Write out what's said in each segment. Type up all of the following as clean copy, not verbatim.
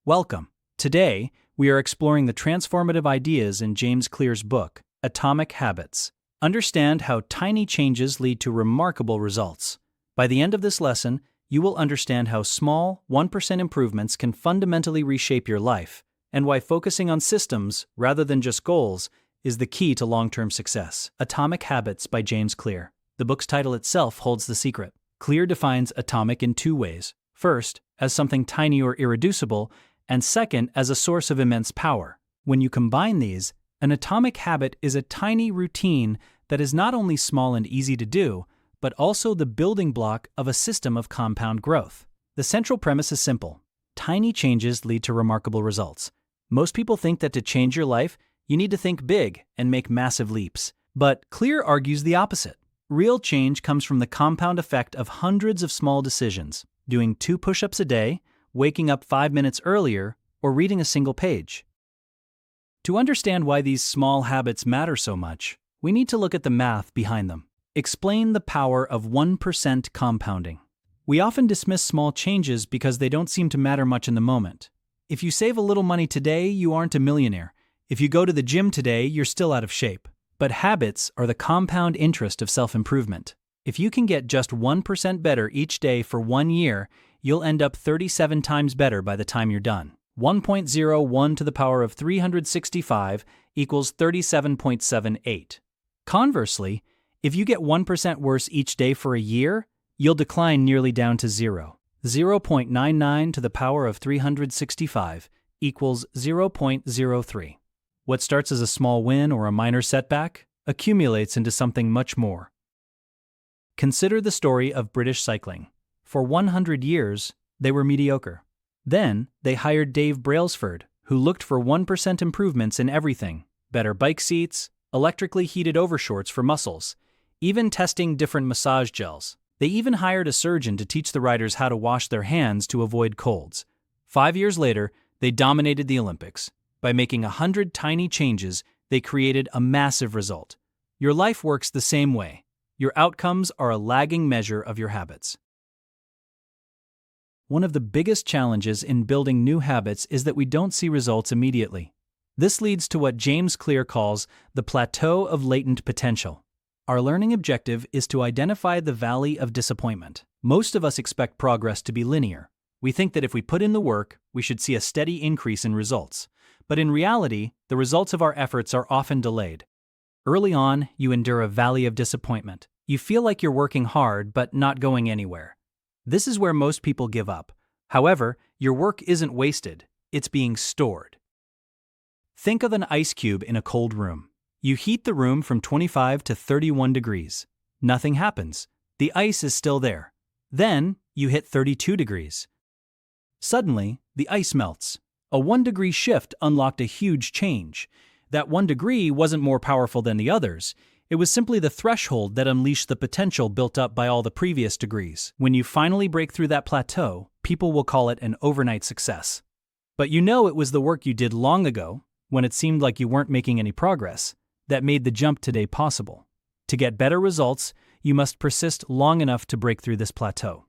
Welcome. Today, we are exploring the transformative ideas in James Clear's book, Atomic Habits. Understand how tiny changes lead to remarkable results. By the end of this lesson, you will understand how small, 1% improvements can fundamentally reshape your life, and why focusing on systems, rather than just goals, is the key to long-term success. Atomic Habits by James Clear. The book's title itself holds the secret. Clear defines atomic in two ways. First, as something tiny or irreducible, and second, as a source of immense power. When you combine these, an atomic habit is a tiny routine that is not only small and easy to do, but also the building block of a system of compound growth. The central premise is simple. Tiny changes lead to remarkable results. Most people think that to change your life, you need to think big and make massive leaps. But Clear argues the opposite. Real change comes from the compound effect of hundreds of small decisions, doing 2 push-ups a day, waking up 5 minutes earlier, or reading a single page. To understand why these small habits matter so much, we need to look at the math behind them. Explain the power of 1% compounding. We often dismiss small changes because they don't seem to matter much in the moment. If you save a little money today, you aren't a millionaire. If you go to the gym today, you're still out of shape. But habits are the compound interest of self-improvement. If you can get just 1% better each day for 1 year, you'll end up 37 times better by the time you're done. 1.01 to the power of 365 equals 37.78. Conversely, if you get 1% worse each day for a year, you'll decline nearly down to 0. 0.99 to the power of 365 equals 0.03. What starts as a small win or a minor setback accumulates into something much more. Consider the story of British cycling. For 100 years, they were mediocre. Then, they hired Dave Brailsford, who looked for 1% improvements in everything: better bike seats, electrically heated overshorts for muscles, even testing different massage gels. They even hired a surgeon to teach the riders how to wash their hands to avoid colds. 5 years later, they dominated the Olympics. By making 100 tiny changes, they created a massive result. Your life works the same way. Your outcomes are a lagging measure of your habits. One of the biggest challenges in building new habits is that we don't see results immediately. This leads to what James Clear calls the plateau of latent potential. Our learning objective is to identify the valley of disappointment. Most of us expect progress to be linear. We think that if we put in the work, we should see a steady increase in results. But in reality, the results of our efforts are often delayed. Early on, you endure a valley of disappointment. You feel like you're working hard but not going anywhere. This is where most people give up. However, your work isn't wasted, it's being stored. Think of an ice cube in a cold room. You heat the room from 25 to 31 degrees. Nothing happens. The ice is still there. Then, you hit 32 degrees. Suddenly, the ice melts. A 1-degree shift unlocked a huge change. That 1 degree wasn't more powerful than the others. It was simply the threshold that unleashed the potential built up by all the previous degrees. When you finally break through that plateau, people will call it an overnight success. But you know it was the work you did long ago, when it seemed like you weren't making any progress, that made the jump today possible. To get better results, you must persist long enough to break through this plateau.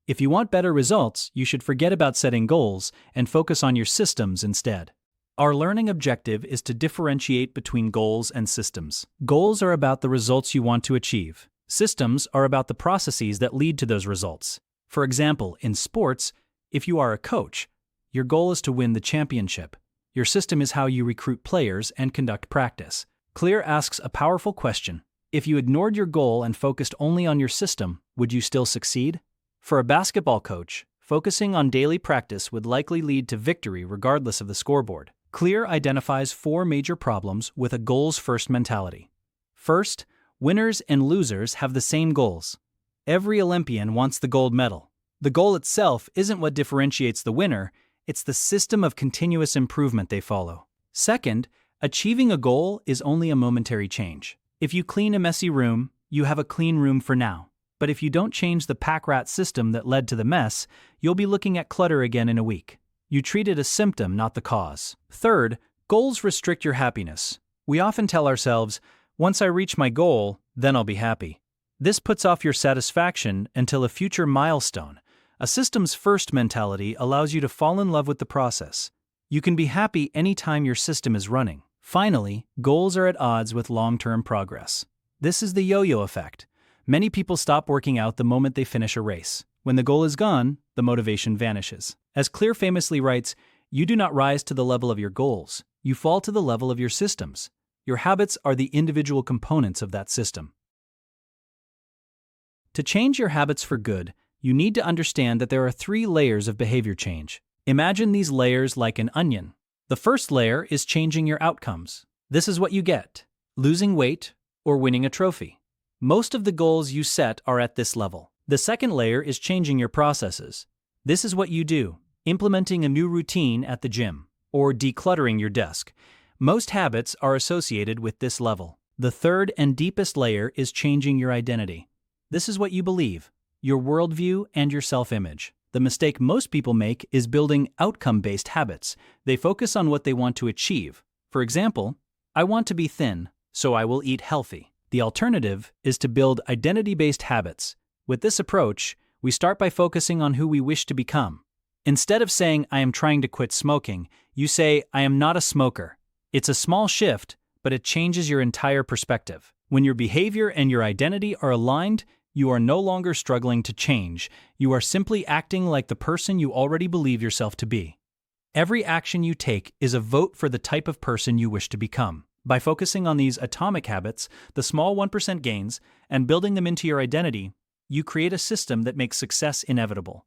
If you want better results, you should forget about setting goals and focus on your systems instead. Our learning objective is to differentiate between goals and systems. Goals are about the results you want to achieve. Systems are about the processes that lead to those results. For example, in sports, if you are a coach, your goal is to win the championship. Your system is how you recruit players and conduct practice. Clear asks a powerful question. If you ignored your goal and focused only on your system, would you still succeed? For a basketball coach, focusing on daily practice would likely lead to victory regardless of the scoreboard. Clear identifies 4 major problems with a goals-first mentality. First, winners and losers have the same goals. Every Olympian wants the gold medal. The goal itself isn't what differentiates the winner, it's the system of continuous improvement they follow. Second, achieving a goal is only a momentary change. If you clean a messy room, you have a clean room for now. But if you don't change the pack rat system that led to the mess, you'll be looking at clutter again in a week. You treat it as a symptom, not the cause. Third, goals restrict your happiness. We often tell ourselves, once I reach my goal, then I'll be happy. This puts off your satisfaction until a future milestone, A systems-first mentality allows you to fall in love with the process. You can be happy anytime your system is running. Finally, goals are at odds with long-term progress. This is the yo-yo effect. Many people stop working out the moment they finish a race. When the goal is gone, the motivation vanishes. As Clear famously writes, "You do not rise to the level of your goals, you fall to the level of your systems. Your habits are the individual components of that system." To change your habits for good, you need to understand that there are 3 layers of behavior change. Imagine these layers like an onion. The first layer is changing your outcomes. This is what you get: losing weight or winning a trophy. Most of the goals you set are at this level. The second layer is changing your processes. This is what you do: implementing a new routine at the gym or decluttering your desk. Most habits are associated with this level. The third and deepest layer is changing your identity. This is what you believe, your worldview, and your self-image. The mistake most people make is building outcome-based habits. They focus on what they want to achieve. For example, I want to be thin, so I will eat healthy. The alternative is to build identity-based habits. With this approach, we start by focusing on who we wish to become. Instead of saying, "I am trying to quit smoking," you say, "I am not a smoker." It's a small shift, but it changes your entire perspective. When your behavior and your identity are aligned, you are no longer struggling to change. You are simply acting like the person you already believe yourself to be. Every action you take is a vote for the type of person you wish to become. By focusing on these atomic habits, the small 1% gains, and building them into your identity, you create a system that makes success inevitable.